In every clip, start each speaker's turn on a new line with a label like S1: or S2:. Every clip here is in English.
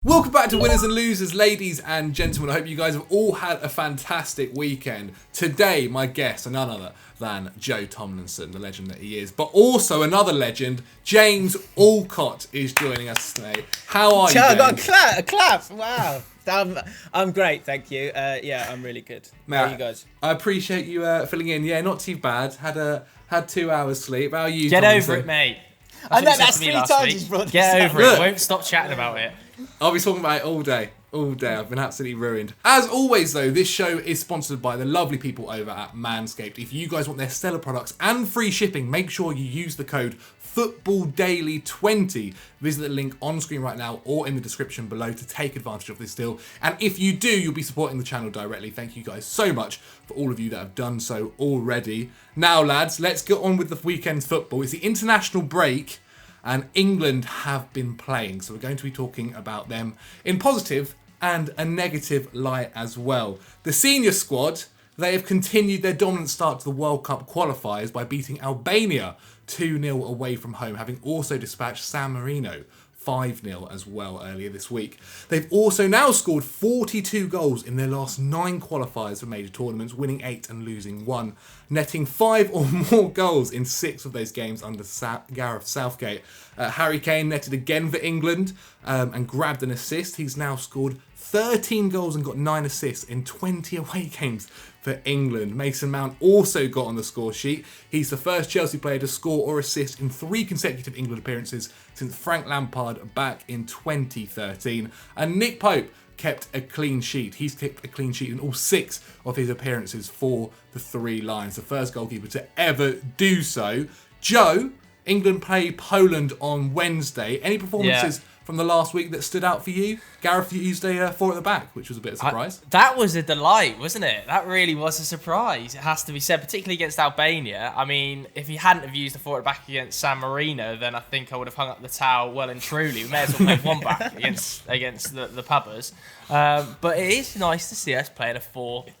S1: Welcome back to Winners and Losers, ladies and gentlemen. I hope you guys have all had a fantastic weekend. Today, my guest are none other than Joe Thomlinson, the legend that he is, but also another legend, James Allcott, is joining us today. How are you,
S2: I
S1: James?
S2: got a clap. Wow. I'm great, thank you. I'm really good. How are you guys?
S1: I appreciate you filling in. Yeah, not too bad. Had 2 hours sleep. How are you,
S3: Get
S1: Thomlinson?
S3: over it, mate.
S2: I know that's 3 times he's brought this
S3: Get
S2: up.
S3: over it. Won't stop chatting about it.
S1: I'll be talking about it all day. All day. I've been absolutely ruined. As always, though, this show is sponsored by the lovely people over at Manscaped. If you guys want their stellar products and free shipping, make sure you use the code FootballDaily20. Visit the link on screen right now or in the description below to take advantage of this deal. And if you do, you'll be supporting the channel directly. Thank you guys so much for all of you that have done so already. Now, lads, let's get on with the weekend's football. It's the international break, and England have been playing, so we're going to be talking about them in positive and a negative light as well. The senior squad, they have continued their dominant start to the World Cup qualifiers by beating Albania 2-0 away from home, having also dispatched San Marino 5-0 as well earlier this week. They've also now scored 42 goals in their last 9 qualifiers for major tournaments, winning 8 and losing 1, netting 5 or more goals in 6 of those games under Gareth Southgate. Harry Kane netted again for England and grabbed an assist. He's now scored 13 goals and got 9 assists in 20 away games for England. Mason Mount also got on the score sheet. He's the first Chelsea player to score or assist in 3 consecutive England appearances since Frank Lampard back in 2013. And Nick Pope kept a clean sheet. He's kept a clean sheet in all 6 of his appearances for the 3 Lions. The first goalkeeper to ever do so. Joe, England play Poland on Wednesday. Any performances from the last week that stood out for you? Gareth used a 4 at the back, which was a bit of a surprise.
S3: That was a delight, wasn't it? That really was a surprise, it has to be said, particularly against Albania. I mean, if he hadn't have used the 4 at the back against San Marino, then I think I would have hung up the towel well and truly. We may as well play 1 back against the pubbers. But it is nice to see us playing a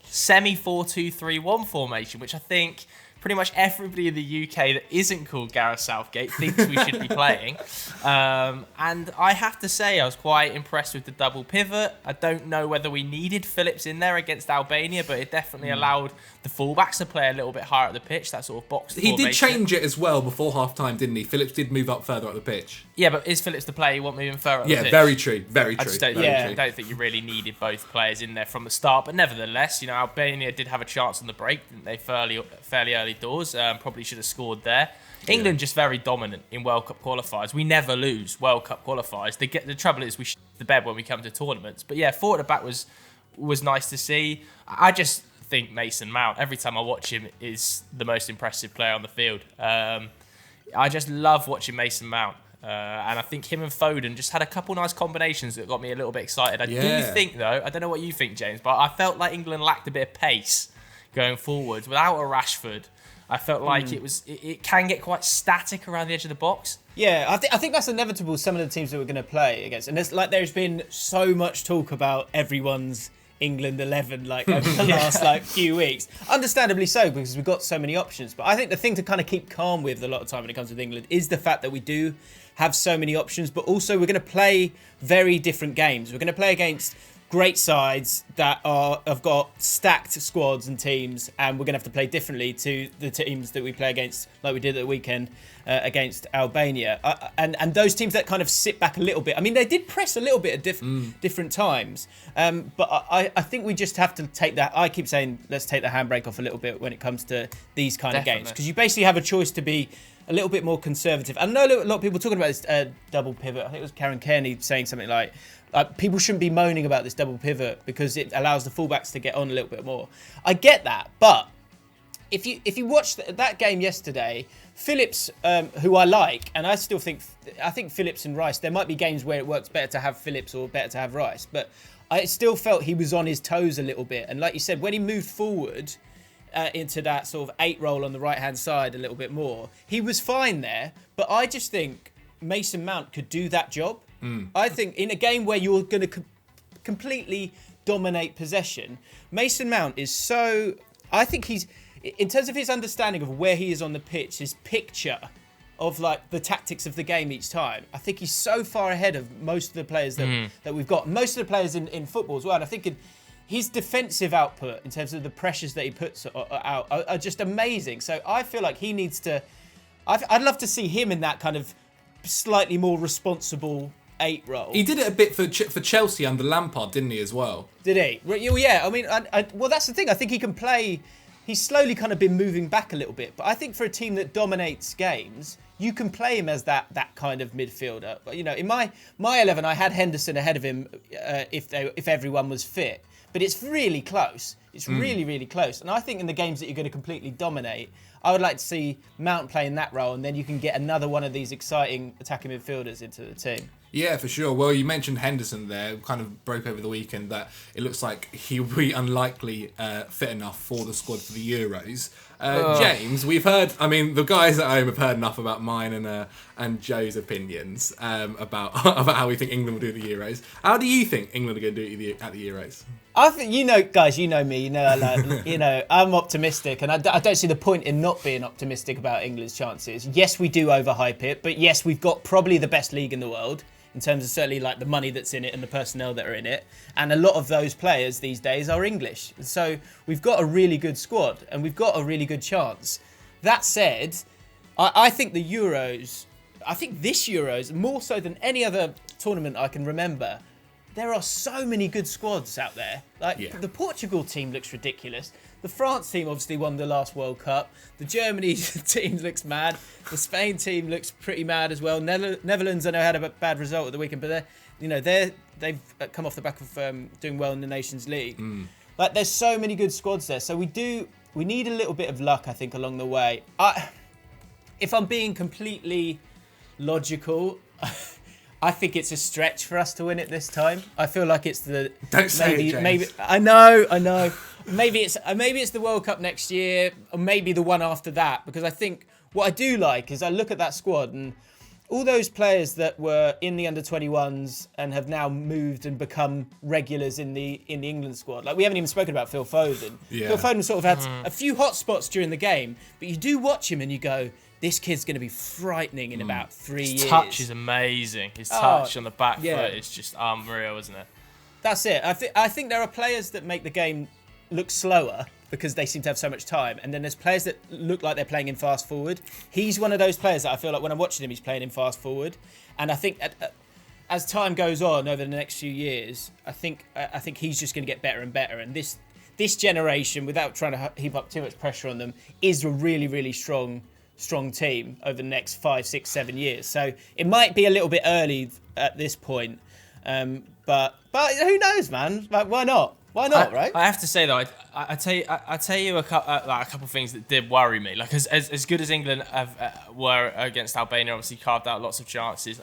S3: semi 4-2-3-1 formation, which I think pretty much everybody in the UK that isn't called Gareth Southgate thinks we should be playing. And I have to say, I was quite impressed with the double pivot. I don't know whether we needed Phillips in there against Albania, but it definitely allowed the fullbacks to play a little bit higher up the pitch, that sort of box
S1: He
S3: formation.
S1: did change it as well before half-time, didn't he? Phillips did move up further up the pitch.
S3: Yeah, but is Phillips the player you want moving further up the pitch?
S1: Yeah, very true. Very true.
S3: I just don't, don't think you really needed both players in there from the start. But nevertheless, Albania did have a chance on the break, didn't they? Fairly early doors. Probably should have scored there. England just very dominant in World Cup qualifiers. We never lose World Cup qualifiers. The trouble is we shit the bed when we come to tournaments. But yeah, 4 at the back was nice to see. I just think Mason Mount, every time I watch him, is the most impressive player on the field. I just love watching Mason Mount. And I think him and Foden just had a couple nice combinations that got me a little bit excited. I do think, though, I don't know what you think, James, but I felt like England lacked a bit of pace going forwards. Without a Rashford, I felt like it can get quite static around the edge of the box.
S2: Yeah, I think that's inevitable. Some of the teams that we're going to play against, and there's been so much talk about everyone's England 11 over the last few weeks. Understandably so, because we've got so many options. But I think the thing to kind of keep calm with a lot of time when it comes with England is the fact that we do have so many options, but also we're going to play very different games. We're going to play against great sides that have got stacked squads and teams, and we're going to have to play differently to the teams that we play against, like we did at the weekend against Albania. And those teams that kind of sit back a little bit. I mean, they did press a little bit at different times, but I think we just have to take that. I keep saying, let's take the handbrake off a little bit when it comes to these kind of games, because you basically have a choice to be a little bit more conservative. I know a lot of people talking about this double pivot. I think it was Karen Kearney saying something like, people shouldn't be moaning about this double pivot because it allows the fullbacks to get on a little bit more. I get that, but if you watched that game yesterday, Phillips, who I like, and I think Phillips and Rice, there might be games where it works better to have Phillips or better to have Rice, but I still felt he was on his toes a little bit. And like you said, when he moved forward into that sort of 8 role on the right-hand side a little bit more, he was fine there, but I just think Mason Mount could do that job. I think in a game where you're going to completely dominate possession, Mason Mount is so... I think he's... In terms of his understanding of where he is on the pitch, his picture of like the tactics of the game each time. I think he's so far ahead of most of the players that we've got. Most of the players in football as well. And I think his defensive output in terms of the pressures that he puts out are just amazing. So I feel like he needs to... I'd love to see him in that kind of slightly more responsible 8 role.
S1: He did it a bit for Chelsea under Lampard, didn't he, as well?
S2: Did he? Well, yeah. I mean, well, that's the thing. I think he can play... He's slowly kind of been moving back a little bit. But I think for a team that dominates games, you can play him as that kind of midfielder. But, you know, in my 11, I had Henderson ahead of him if everyone was fit. But it's really close. It's really, really close. And I think in the games that you're going to completely dominate, I would like to see Mount playing that role, and then you can get another one of these exciting attacking midfielders into the team.
S1: Yeah, for sure. Well, you mentioned Henderson there. Kind of broke over the weekend that it looks like he'll be unlikely fit enough for the squad for the Euros. James, we've heard. I mean, the guys at home have heard enough about mine and Joe's opinions about how we think England will do the Euros. How do you think England are going to do it at the Euros?
S2: I think, guys, you know me. I'm optimistic, and I don't see the point in not being optimistic about England's chances. Yes, we do overhype it, but yes, we've got probably the best league in the world in terms of certainly like the money that's in it and the personnel that are in it. And a lot of those players these days are English. So we've got a really good squad and we've got a really good chance. That said, I think this Euros, more so than any other tournament I can remember, there are so many good squads out there. The Portugal team looks ridiculous. The France team obviously won the last World Cup. The Germany team looks mad. The Spain team looks pretty mad as well. Netherlands, I know, had a bad result at the weekend, but they've come off the back of doing well in the Nations League. Like, there's so many good squads there. So we need a little bit of luck, I think, along the way. If I'm being completely logical, I think it's a stretch for us to win it this time. I feel like it's the...
S1: Don't say it, James.
S2: Maybe, I know. Maybe it's the World Cup next year, or maybe the one after that. Because I think what I do like is I look at that squad and all those players that were in the under-21s and have now moved and become regulars in the England squad. Like, we haven't even spoken about Phil Foden.
S1: Yeah.
S2: Phil Foden sort of had a few hot spots during the game, but you do watch him and you go, this kid's going to be frightening in about 3 years.
S3: His touch is amazing. His touch on the back foot is just unreal, isn't it?
S2: That's it. I think there are players that make the game look slower because they seem to have so much time. And then there's players that look like they're playing in fast forward. He's one of those players that I feel like when I'm watching him, he's playing in fast forward. And I think as time goes on over the next few years, I think he's just going to get better and better. And this generation, without trying to heap up too much pressure on them, is a really, really strong team over the next 5, 6, 7 years. So it might be a little bit early at this point, but who knows, man? Like, why not? Why not, right?
S3: I have to say though, I tell you a couple of things that did worry me. Like as good as England were against Albania, obviously carved out lots of chances.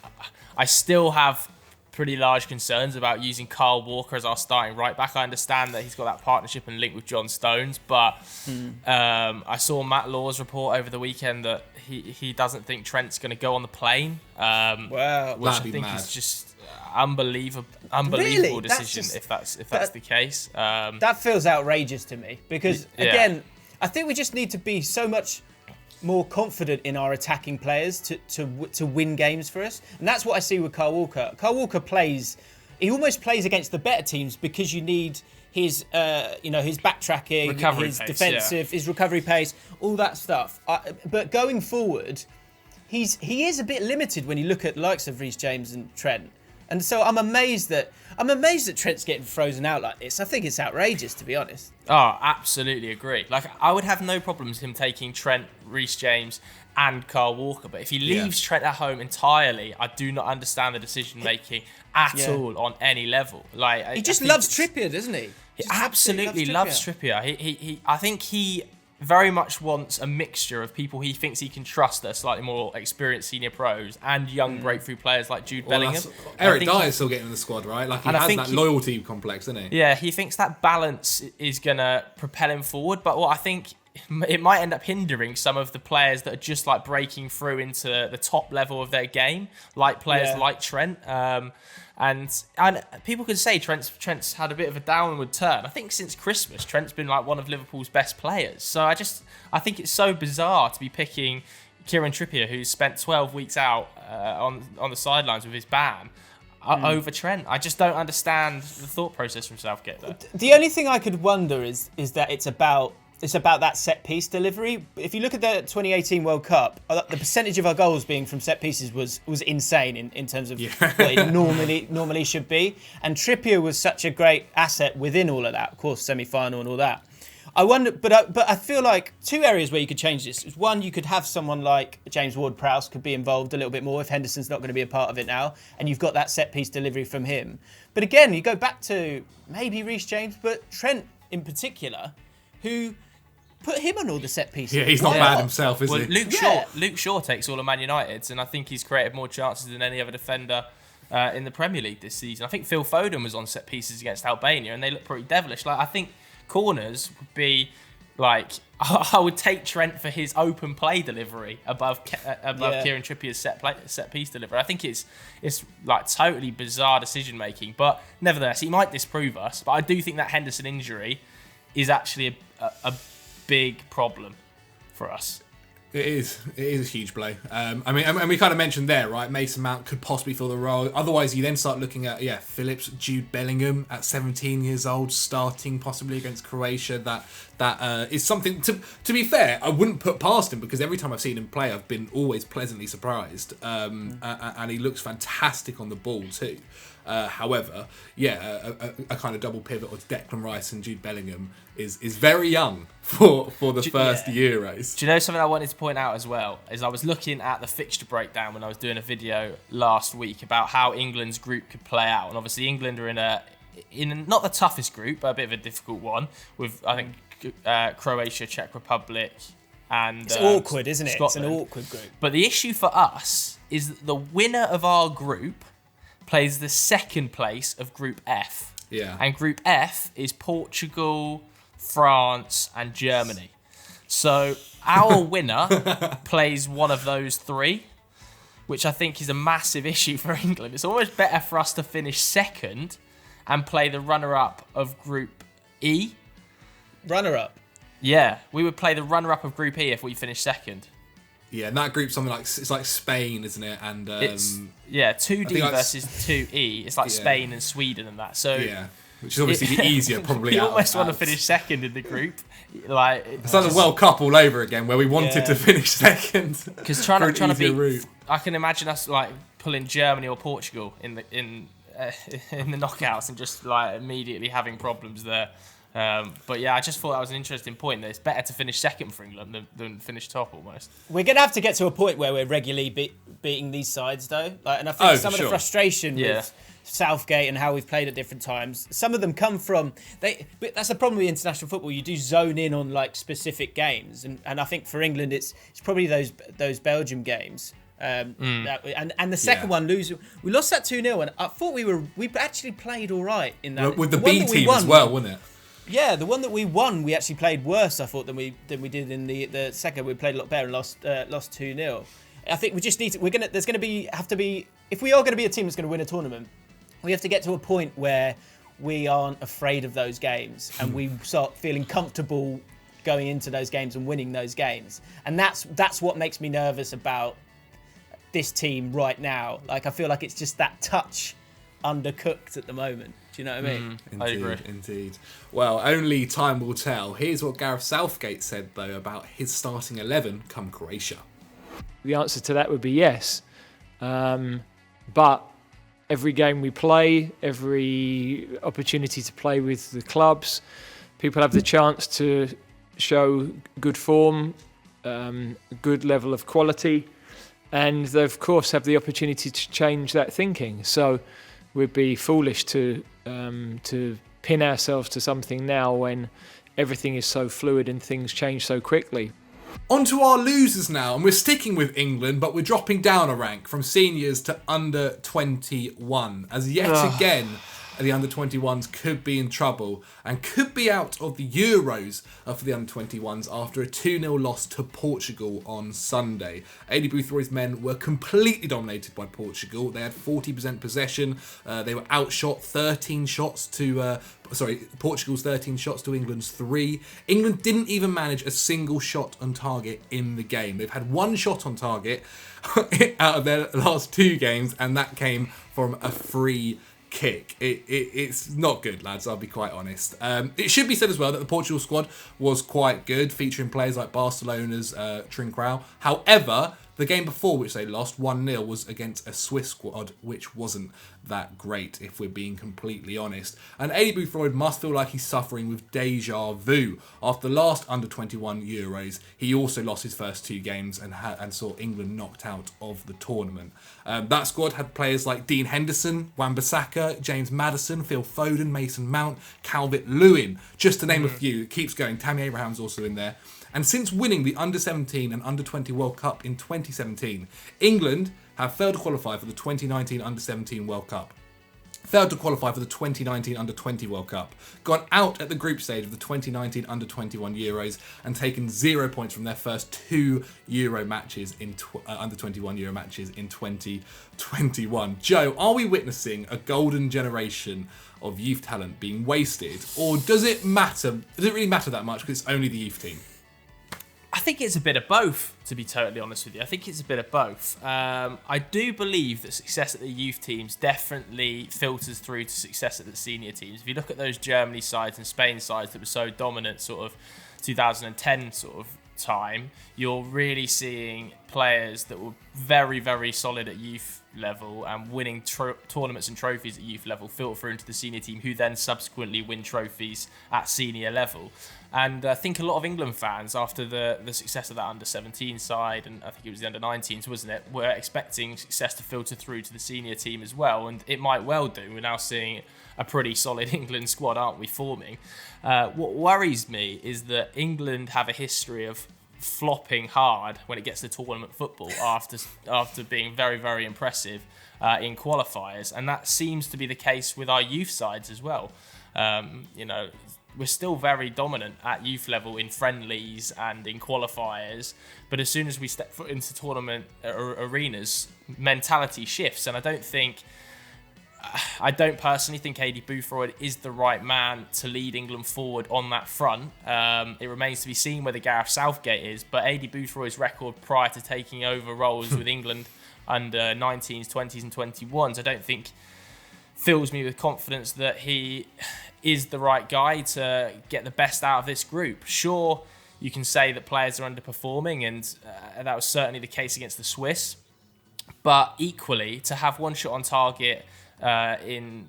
S3: I still have pretty large concerns about using Kyle Walker as our starting right back. I understand that he's got that partnership and link with John Stones, but I saw Matt Law's report over the weekend that he doesn't think Trent's going to go on the plane.
S2: Wow,
S3: which I think is just unbelievable decision if that's the case.
S2: That feels outrageous to me because again, I think we just need to be so much more confident in our attacking players to win games for us, and that's what I see with Kyle Walker. Kyle Walker he almost plays against the better teams because you need his his backtracking,
S3: recovery
S2: his
S3: pace,
S2: defensive, his recovery pace, all that stuff. But going forward, he is a bit limited when you look at the likes of Reece James and Trent. And so I'm amazed that Trent's getting frozen out like this. I think it's outrageous, to be honest.
S3: Oh, absolutely agree. Like, I would have no problems him taking Trent, Reece James, and Kyle Walker. But if he leaves Trent at home entirely, I do not understand the decision making at all on any level. Like,
S2: he just loves Trippier, doesn't he?
S3: He absolutely loves Trippier. I think he very much wants a mixture of people he thinks he can trust that are slightly more experienced senior pros and young breakthrough players like Jude Bellingham.
S1: Eric Dyer's still getting in the squad, right? Like, he has that loyalty complex, doesn't he?
S3: Yeah, he thinks that balance is going to propel him forward. But what I think it might end up hindering some of the players that are just like breaking through into the top level of their game, like players like Trent. And people could say Trent's had a bit of a downward turn. I think since Christmas, Trent's been like one of Liverpool's best players. So I think it's so bizarre to be picking Kieran Trippier, who's spent 12 weeks out on the sidelines with his BAM, over Trent. I just don't understand the thought process from Southgate there.
S2: The only thing I could wonder is that it's about that set piece delivery. If you look at the 2018 World Cup, the percentage of our goals being from set pieces was insane in terms of what it normally should be. And Trippier was such a great asset within all of that. Of course, semi-final and all that. I wonder, but I feel like two areas where you could change this is one, you could have someone like James Ward-Prowse could be involved a little bit more if Henderson's not going to be a part of it now, and you've got that set piece delivery from him. But again, you go back to maybe Reece James, but Trent in particular, who put him on all the set pieces.
S1: Yeah, he's not bad himself, is he?
S3: Luke Shaw takes all of Man United's, and I think he's created more chances than any other defender in the Premier League this season. I think Phil Foden was on set pieces against Albania, and they look pretty devilish. Like, I think corners would be like, I would take Trent for his open play delivery above Kieran Trippier's set piece delivery. I think it's like totally bizarre decision making, but nevertheless, he might disprove us. But I do think that Henderson injury is actually a big problem for us.
S1: It is a huge blow. I mean, and we kind of mentioned there, right? Mason Mount could possibly fill the role. Otherwise, you then start looking at Phillips, Jude Bellingham at 17 years old, starting possibly against Croatia. That is something. To be fair, I wouldn't put past him because every time I've seen him play, I've been always pleasantly surprised. And he looks fantastic on the ball too. However, a kind of double pivot with Declan Rice and Jude Bellingham is very young for the first Euros.
S3: Do you know something I wanted to point out as well? Is I was looking at the fixture breakdown when I was doing a video last week about how England's group could play out, and obviously England are in not the toughest group, but a bit of a difficult one with I think Croatia, Czech Republic, and
S2: it's awkward, isn't it?
S3: Scotland.
S2: It's an awkward group.
S3: But the issue for us is that the winner of our group plays the second place of Group F.
S1: Yeah.
S3: And Group F is Portugal, France, and Germany. So our winner plays one of those three, which I think is a massive issue for England. It's almost better for us to finish second and play the runner-up of Group E.
S2: Runner-up?
S3: Yeah, we would play the runner-up of Group E if we finish second.
S1: Yeah, and that group's something like, it's like Spain, isn't it? And
S3: it's 2D versus 2E. It's like Spain and Sweden and that. So
S1: which is obviously the easier probably.
S3: You almost want to finish second in the group. Like
S1: it's like the World Cup all over again, where we wanted to finish second.
S3: Because trying to beat
S1: route.
S3: I can imagine us like pulling Germany or Portugal in the knockouts and just like immediately having problems there. But yeah, I just thought that was an interesting point, that it's better to finish second for England than finish top almost.
S2: We're going to have to get to a point where we're regularly beating these sides though. And I think some of the frustration with Southgate and how we've played at different times, some of them come from... But that's the problem with international football. You do zone in on like specific games. And I think for England, it's probably those Belgium games. And the second one, we lost that 2-0, and I thought we actually played all right in that.
S1: With the B team as well, wasn't it?
S2: Yeah, the one that we won, we actually played worse, I thought, than we did in the second. We played a lot better and lost 2-0. I think we just need to. If we are going to be a team that's going to win a tournament, we have to get to a point where we aren't afraid of those games and we start feeling comfortable going into those games and winning those games. And that's what makes me nervous about this team right now. Like, I feel like it's just that touch undercooked at the moment. Do you know what I mean?
S3: I agree.
S1: Indeed. Well, only time will tell. Here's what Gareth Southgate said, though, about his starting 11 come Croatia.
S4: The answer to that would be yes. But every game we play, every opportunity to play with the clubs, people have the chance to show good form, good level of quality, and they, of course, have the opportunity to change that thinking. So we'd be foolish to pin ourselves to something now when everything is so fluid and things change so quickly.
S1: On to our losers now, and we're sticking with England, but we're dropping down a rank from seniors to under 21, as yet again the under-21s could be in trouble and could be out of the Euros for the under-21s after a 2-0 loss to Portugal on Sunday. Aidy Boothroyd's men were completely dominated by Portugal. They had 40% possession. They were outshot 13 shots to... Portugal's 13 shots to England's 3. England didn't even manage a single shot on target in the game. They've had one shot on target out of their last 2 games, and that came from a free kick. It's not good, lads, I'll be quite honest. It should be said as well that the Portugal squad was quite good, featuring players like Barcelona's Trincão. However, the game before, which they lost 1-0, was against a Swiss squad, which wasn't that great, if we're being completely honest. And Aidy Boothroyd must feel like he's suffering with deja vu. After the last under-21 Euros, he also lost his first 2 games and saw England knocked out of the tournament. That squad had players like Dean Henderson, Wan-Bissaka, James Maddison, Phil Foden, Mason Mount, Calvert-Lewin, just to name a few. It keeps going. Tammy Abraham's also in there. And since winning the Under-17 and Under-20 World Cup in 2017, England have failed to qualify for the 2019 Under-17 World Cup, failed to qualify for the 2019 Under-20 World Cup, gone out at the group stage of the 2019 Under-21 Euros, and taken 0 points from their first 2 Euro matches in Under-21 Euro matches in 2021. Joe, are we witnessing a golden generation of youth talent being wasted, or does it matter? Does it really matter that much because it's only the youth team?
S3: I think it's a bit of both, to be totally honest with you. I think it's a bit of both. I do believe that success at the youth teams definitely filters through to success at the senior teams. If you look at those Germany sides and Spain sides that were so dominant sort of 2010 sort of time, you're really seeing players that were very, very solid at youth level and winning tournaments and trophies at youth level filter through into the senior team, who then subsequently win trophies at senior level. And I think a lot of England fans, after the success of that under-17 side, and I think it was the under-19s, wasn't it, were expecting success to filter through to the senior team as well, and it might well do. We're now seeing a pretty solid England squad, aren't we, forming? What worries me is that England have a history of flopping hard when it gets to tournament football after being very, very impressive in qualifiers, and that seems to be the case with our youth sides as well. We're still very dominant at youth level in friendlies and in qualifiers, but as soon as we step foot into tournament arenas, mentality shifts, and I don't personally think Aidy Boothroyd is the right man to lead England forward on that front. It remains to be seen whether Gareth Southgate is, but Aidy Boothroyd's record prior to taking over roles with England under 19s, 20s and 21s, I don't think fills me with confidence that he is the right guy to get the best out of this group. Sure, you can say that players are underperforming, and that was certainly the case against the Swiss, but equally, to have one shot on target in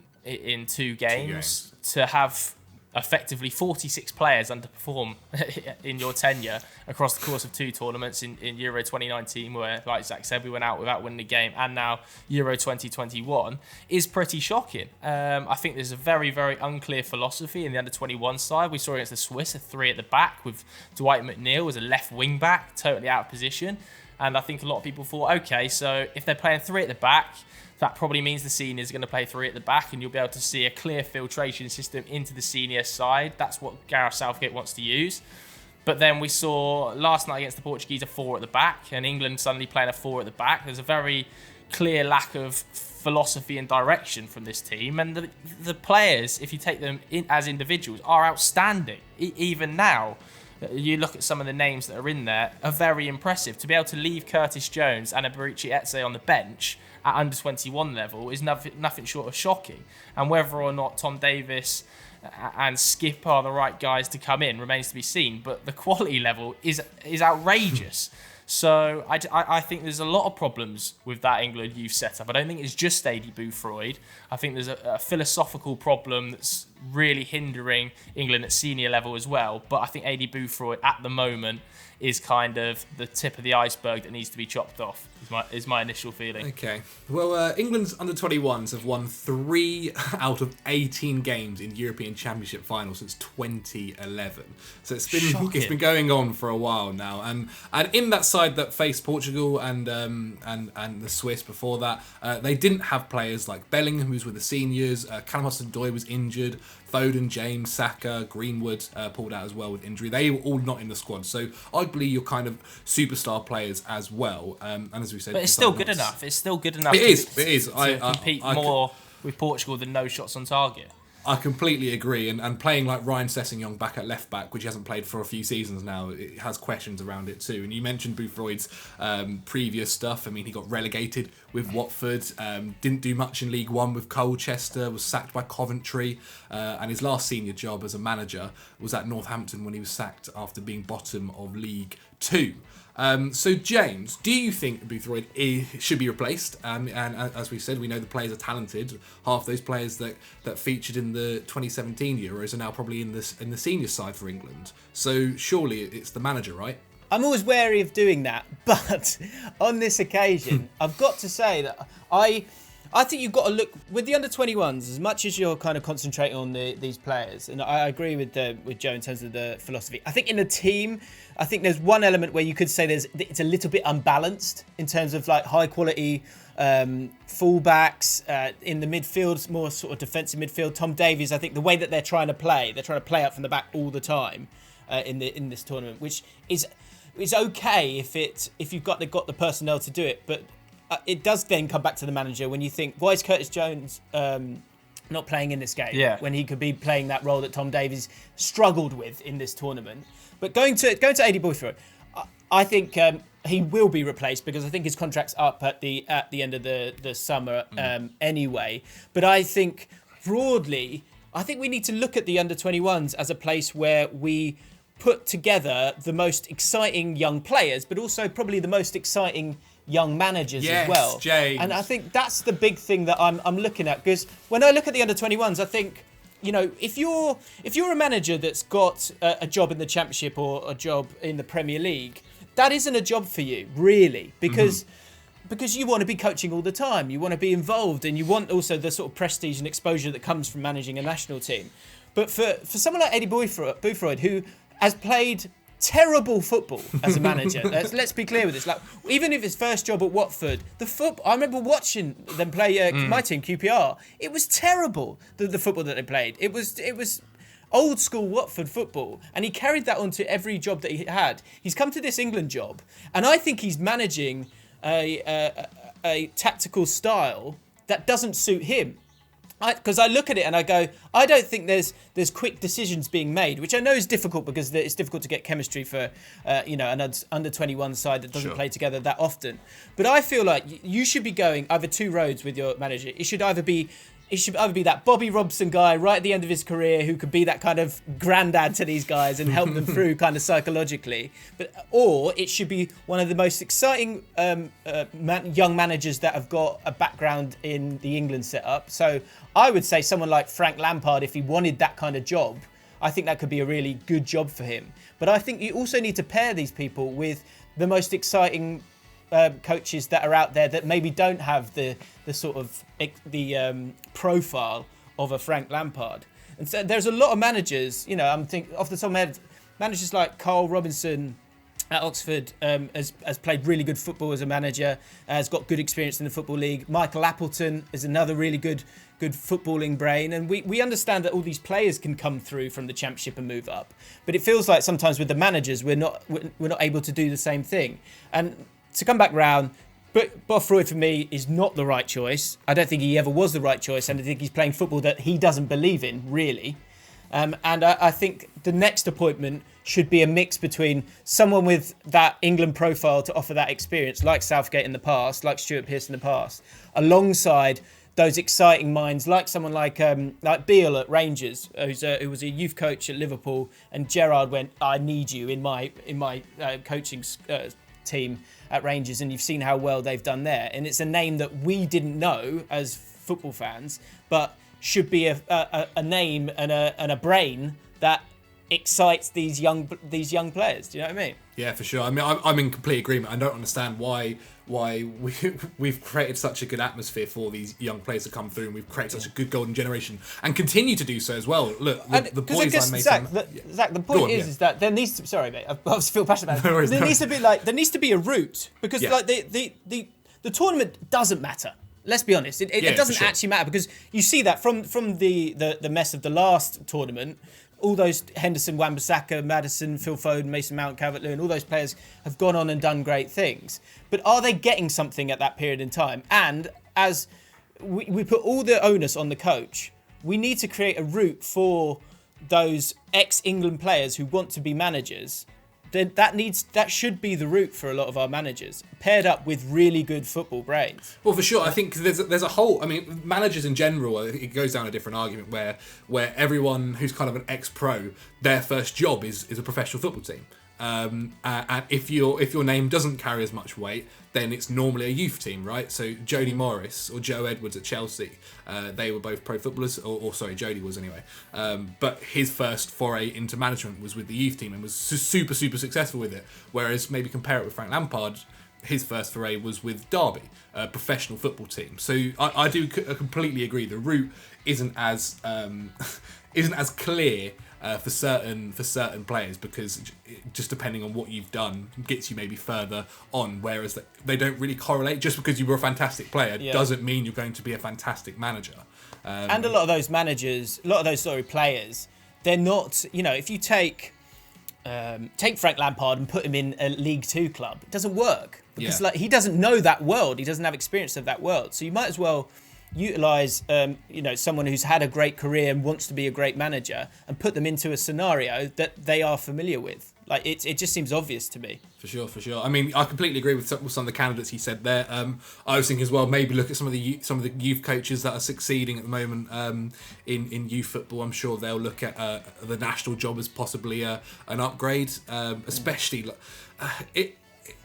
S3: 2 games, to have effectively 46 players underperform in your tenure across the course of 2 tournaments in Euro 2019, where, like Zac said, we went out without winning a game, and now Euro 2021, is pretty shocking. I think there's a very, very unclear philosophy in the under-21 side. We saw against the Swiss a 3 at the back with Dwight McNeil as a left wing back, totally out of position. And I think a lot of people thought, okay, so if they're playing 3 at the back, that probably means the seniors are going to play 3 at the back, and you'll be able to see a clear filtration system into the senior side. That's what Gareth Southgate wants to use. But then we saw last night against the Portuguese a 4 at the back, and England suddenly playing a 4 at the back. There's a very clear lack of philosophy and direction from this team, and the players, if you take them in as individuals, are outstanding. Even now, you look at some of the names that are in there, are very impressive. To be able to leave Curtis Jones and Eberici Eze on the bench at under-21 level is nothing short of shocking. And whether or not Tom Davies and Skip are the right guys to come in remains to be seen. But the quality level is outrageous. So I think there's a lot of problems with that England youth setup. I don't think it's just Aidy Boothroyd. I think there's a philosophical problem that's really hindering England at senior level as well. But I think Aidy Boothroyd at the moment is kind of the tip of the iceberg that needs to be chopped off. Is my initial feeling.
S1: Okay. Well, England's under-21s have won 3 out of 18 games in European Championship finals since 2011. So it's been going on for a while now, and in that side that faced Portugal and the Swiss before that, they didn't have players like Bellingham, who was with the seniors. Callum Hudson-Odoi was injured. Foden, James, Saka, Greenwood pulled out as well with injury. They were all not in the squad. So arguably you're kind of superstar players as well. And as we said,
S3: but it's still good enough. It's still good enough.
S1: It is.
S3: To compete more with Portugal than no shots on target.
S1: I completely agree, and playing like Ryan Sessegnon back at left back, which he hasn't played for a few seasons now, it has questions around it too. And you mentioned Boothroyd's previous stuff. I mean, he got relegated with Watford, didn't do much in League One with Colchester, was sacked by Coventry, and his last senior job as a manager was at Northampton when he was sacked after being bottom of League Two. So, James, do you think Boothroyd should be replaced? And as we said, we know the players are talented. Half those players that featured in the 2017 Euros are now probably in the senior side for England. So, surely it's the manager, right?
S2: I'm always wary of doing that, but on this occasion, I've got to say that I think you've got to look with the under-21s as much as you're kind of concentrating on these players. And I agree with Joe in terms of the philosophy. I think in a team, I think there's one element where you could say it's a little bit unbalanced in terms of like high quality fullbacks in the midfield, more sort of defensive midfield. Tom Davies, I think the way that they're trying to play out from the back all the time in this tournament, which is okay if you've got the personnel to do it, but it does then come back to the manager when you think, why is Curtis Jones not playing in this game when he could be playing that role that Tom Davies struggled with in this tournament? But going to Aidy Boothroyd, I think he will be replaced because I think his contract's up at the end of the summer anyway. But I think broadly, I think we need to look at the under-21s as a place where we put together the most exciting young players, but also probably the most exciting young managers as well.
S1: James.
S2: And I think that's the big thing that I'm looking at, because when I look at the under-21s, I think, you know, if you're a manager that's got a job in the Championship or a job in the Premier League, that isn't a job for you, really, because you want to be coaching all the time, you want to be involved, and you want also the sort of prestige and exposure that comes from managing a national team. But for someone like Aidy Boothroyd, who has played terrible football as a manager. Let's be clear with this. Like, even if his first job at Watford, I remember watching them play my team, QPR. It was terrible, the football that they played. It was old school Watford football, and he carried that on to every job that he had. He's come to this England job, and I think he's managing a tactical style that doesn't suit him. Because I look at it and I go, I don't think there's quick decisions being made, which I know is difficult because it's difficult to get chemistry for an under-21 side that doesn't play together that often. But I feel like you should be going either two roads with your manager. It should either be that Bobby Robson guy right at the end of his career who could be that kind of granddad to these guys and help them through kind of psychologically, or it should be one of the most exciting young managers that have got a background in the England setup. So I would say someone like Frank Lampard, if he wanted that kind of job, I think that could be a really good job for him. But I think you also need to pair these people with the most exciting coaches that are out there that maybe don't have the sort of profile of a Frank Lampard. And so there's a lot of managers, you know, I'm thinking off the top of my head, managers like Carl Robinson at Oxford has played really good football as a manager, has got good experience in the Football League. Michael Appleton is another really good footballing brain, and we understand that all these players can come through from the Championship and move up. But it feels like sometimes with the managers we're not able to do the same thing. And to come back round, Boothroyd for me is not the right choice. I don't think he ever was the right choice, and I think he's playing football that he doesn't believe in, really. And I think the next appointment should be a mix between someone with that England profile to offer that experience, like Southgate in the past, like Stuart Pearce in the past, alongside those exciting minds, like someone like Beale at Rangers, who was a youth coach at Liverpool, and Gerrard went, "I need you in my coaching team at Rangers," and you've seen how well they've done there. And it's a name that we didn't know as football fans, but should be a name and a brain that excites these young players. Do you know what I mean?
S1: Yeah, for sure. I mean, I'm in complete agreement. I don't understand why we've created such a good atmosphere for these young players to come through, and we've created such a good golden generation, and continue to do so as well. Look, the boys I made.
S2: Zach, the point is that there needs to. Sorry, mate. I obviously feel passionate about it. There needs to be a route, because the tournament doesn't matter. Let's be honest. It doesn't actually matter, because you see that from the mess of the last tournament. All those Henderson, Wan-Bissaka, Maddison, Phil Foden, Mason Mount, Calvert-Lewin, all those players have gone on and done great things. But are they getting something at that period in time? And as we put all the onus on the coach, we need to create a route for those ex-England players who want to be managers. That should be the route for a lot of our managers, paired up with really good football brains.
S1: Well, for sure. I think there's a whole. I mean, managers in general, it goes down a different argument where everyone who's kind of an ex-pro, their first job is a professional football team. And if your name doesn't carry as much weight, then it's normally a youth team, right? So Jody Morris or Joe Edwards at Chelsea, they were both pro footballers, or sorry, Jody was anyway. But his first foray into management was with the youth team and was super successful with it. Whereas maybe compare it with Frank Lampard, his first foray was with Derby, a professional football team. So I do completely agree. The route isn't as clear. For certain players, because just depending on what you've done gets you maybe further on, whereas they don't really correlate. Just because you were a fantastic player doesn't mean you're going to be a fantastic manager.
S2: And a lot of those managers, players, they're not, if you take Frank Lampard and put him in a League Two club, it doesn't work, because he doesn't know that world, he doesn't have experience of that world, so you might as well utilise someone who's had a great career and wants to be a great manager, and put them into a scenario that they are familiar with. Like it just seems obvious to me.
S1: For sure. I mean, I completely agree with some of the candidates he said there. I was thinking as well, maybe look at some of the youth coaches that are succeeding at the moment in youth football. I'm sure they'll look at the national job as possibly an upgrade, especially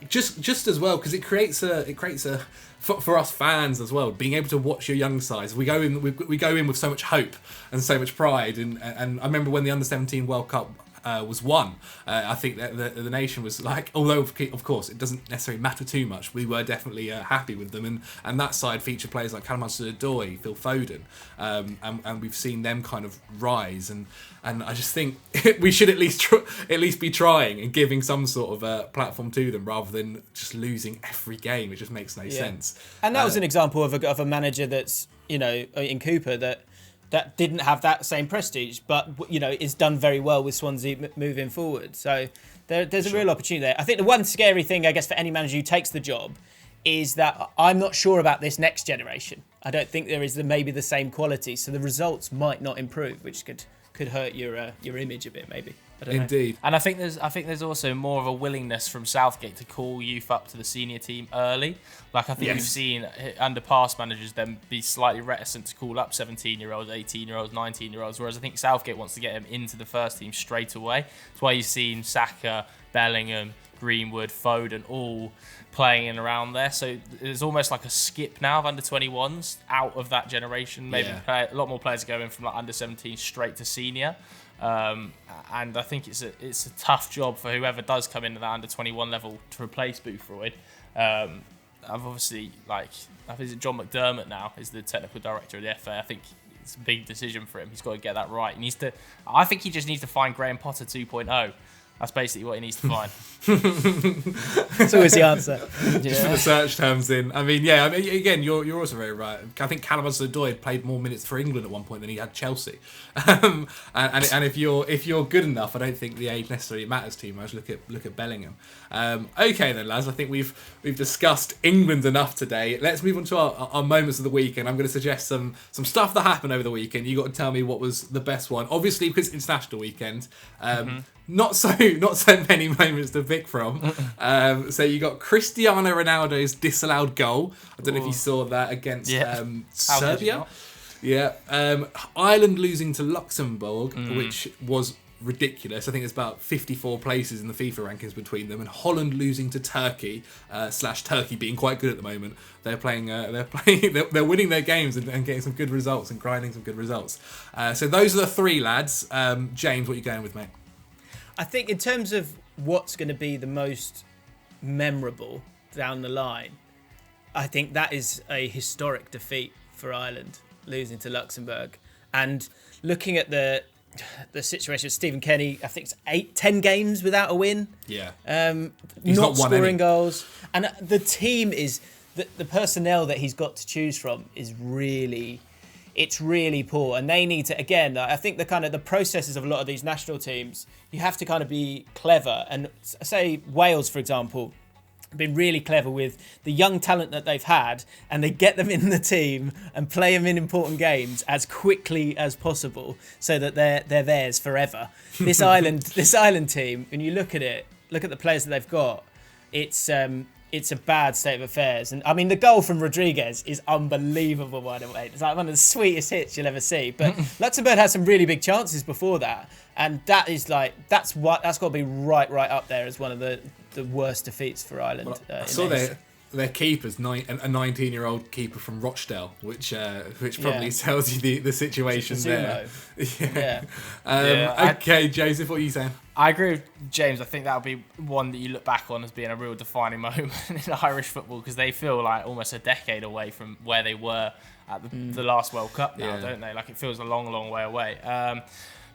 S1: just as well, because it creates a for us fans as well, being able to watch your young sides. We go in with so much hope and so much pride, and I remember when the Under-17 World Cup was won, I think that the nation was like, although of course it doesn't necessarily matter too much, we were definitely happy with them, and that side featured players like Callum Hudson-Odoi, Phil Foden, and we've seen them kind of rise, and I just think we should at least be trying and giving some sort of platform to them, rather than just losing every game. It just makes no sense.
S2: And that was an example of a manager that's in Cooper that didn't have that same prestige, but is done very well with Swansea moving forward. So there's a real opportunity there. I think the one scary thing, I guess, for any manager who takes the job is that I'm not sure about this next generation. I don't think there is maybe the same quality, so the results might not improve, which could hurt your image a bit, maybe. I don't
S1: Indeed.
S2: know.
S3: And I think there's also more of a willingness from Southgate to call youth up to the senior team early. Like I think we've seen under past managers them be slightly reticent to call up 17-year-olds, 18-year-olds, 19-year-olds, whereas I think Southgate wants to get them into the first team straight away. That's why you've seen Saka, Bellingham, Greenwood, Foden all playing in around there. So there's almost like a skip now of under-21s out of that generation. Maybe a lot more players going from like under-17 straight to senior. And I think it's a tough job for whoever does come into that under-21 level to replace Boothroyd. I've obviously, I think John McDermott now is the technical director of the FA. I think it's a big decision for him. He's got to get that right. I think he just needs to find Graham Potter 2.0. That's basically what he needs to find.
S2: That's always the answer.
S1: Just for the search terms in. Again, you're also very right. I think Callum Hudson-Odoi played more minutes for England at one point than he had Chelsea. And if you're good enough, I don't think the age necessarily matters too much. Look at Bellingham. Okay then, lads. I think we've discussed England enough today. Let's move on to our moments of the week, and I'm going to suggest some stuff that happened over the weekend. You got to tell me what was the best one. Obviously, because it's international weekend. Not so many moments to pick from. So you got Cristiano Ronaldo's disallowed goal. I don't know if you saw that against Serbia. Yeah. Ireland losing to Luxembourg, which was ridiculous. I think there's about 54 places in the FIFA rankings between them, and Holland losing to Turkey, Turkey being quite good at the moment. They're winning their games and getting some good results and grinding some good results. So those are the three, lads. James, what are you going with, mate?
S2: I think in terms of what's going to be the most memorable down the line, I think that is a historic defeat for Ireland, losing to Luxembourg. And looking at the situation of Stephen Kenny, I think it's 10 games without a win.
S1: Yeah.
S2: He's not scoring goals. And the team is, the personnel that he's got to choose from is really poor. And they need to, again, I think the processes of a lot of these national teams, you have to kind of be clever. And say Wales, for example, been really clever with the young talent that they've had, and they get them in the team and play them in important games as quickly as possible so that they're theirs forever. This Ireland team, when you look at the players that they've got, it's a bad state of affairs. And I mean, the goal from Rodriguez is unbelievable, by the way. It's like one of the sweetest hits you'll ever see. But Luxembourg had some really big chances before that, and that's got to be right up there as one of the worst defeats for Ireland.
S1: Well, I saw their keeper's a 19-year-old keeper from Rochdale, which probably tells you the situation there. Okay, Joseph, what are you saying?
S3: I agree with James. I think that'll be one that you look back on as being a real defining moment in Irish football, because they feel like almost a decade away from where they were at the last World Cup now, don't they? Like, it feels a long, long way away.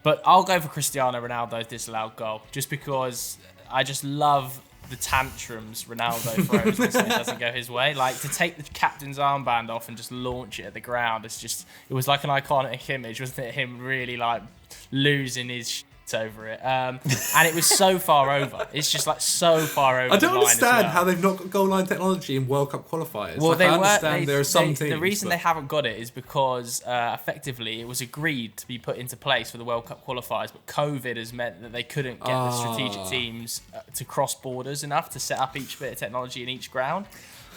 S3: But I'll go for Cristiano Ronaldo's disallowed goal, just because I just love the tantrums Ronaldo throws when something doesn't go his way. Like, to take the captain's armband off and just launch it at the ground, it was like an iconic image, wasn't it? Him really like losing his shit over it, and it was so far over. It's just like so far over.
S1: I don't understand how they've not got goal line technology in World Cup qualifiers.
S3: Well,
S1: I understand there are some teams.
S3: The reason they haven't got it is because effectively it was agreed to be put into place for the World Cup qualifiers, but COVID has meant that they couldn't get the strategic teams to cross borders enough to set up each bit of technology in each ground.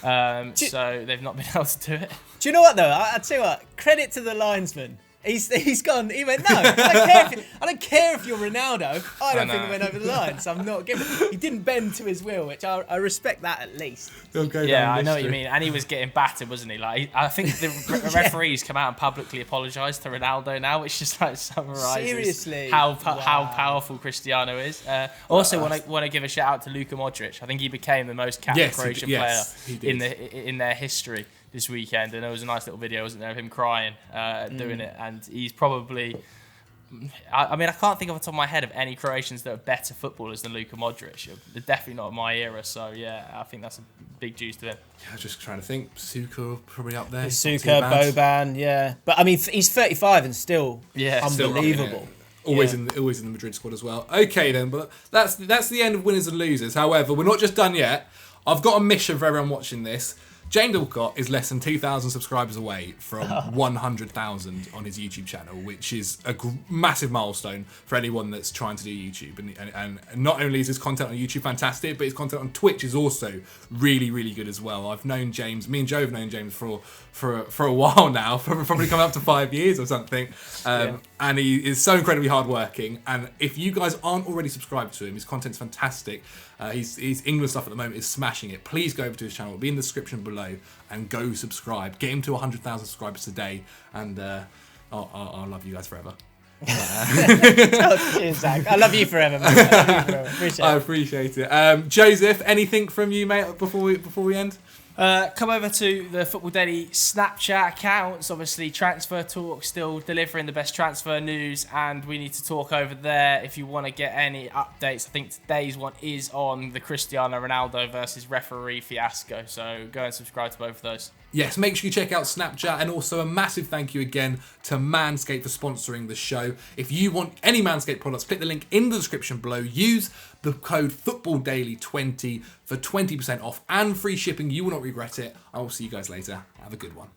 S3: So they've not been able to do it.
S2: Do you know what though? I tell you what, credit to the linesman. He's gone. He went, no, I don't care if you're Ronaldo. I don't think it went over the line, so I'm not giving. He didn't bend to his will, which I respect that at least.
S3: Yeah, I know what you mean. And he was getting battered, wasn't he? Like, I think the referees come out and publicly apologise to Ronaldo now, which just like summarises how powerful Cristiano is. Also, want to give a shout out to Luka Modric. I think he became the most capped Croatian player in their history this weekend, and there was a nice little video, wasn't there, of him crying doing it, and he's probably, I mean, I can't think off the top of my head of any Croatians that are better footballers than Luka Modric. They're definitely not my era, so yeah, I think that's a big juice to him.
S1: Yeah, I was just trying to think. Suka probably up there.
S2: Suka, Boban, yeah, but I mean, he's 35 and still unbelievable.
S1: Always in the Madrid squad as well. Okay then, but that's the end of winners and losers. However, we're not just done yet. I've got a mission for everyone watching this. James Allcott is less than 2,000 subscribers away from 100,000 on his YouTube channel, which is a massive milestone for anyone that's trying to do YouTube. And not only is his content on YouTube fantastic, but his content on Twitch is also really, really good as well. I've known James, me and Joe have known James for a while now, probably coming up to 5 years or something. And he is so incredibly hardworking. And if you guys aren't already subscribed to him, his content's fantastic. His England stuff at the moment is smashing it. Please go over to his channel. It'll be in the description below, and go subscribe. Get him to 100,000 subscribers today, and I'll love you guys forever.
S2: Cheers, Zac. I love you forever, man.
S1: I appreciate it. Joseph, anything from you, mate, before we end?
S3: Come over to the Football Daily Snapchat accounts. Obviously, Transfer Talk still delivering the best transfer news, and we need to talk over there if you want to get any updates. I think today's one is on the Cristiano Ronaldo versus referee fiasco, so go and subscribe to both of those.
S1: Yes, make sure you check out Snapchat, and also a massive thank you again to Manscaped for sponsoring the show. If you want any Manscaped products, click the link in the description below. Use the code FootballDaily20 for 20% off and free shipping. You will not regret it. I will see you guys later. Have a good one.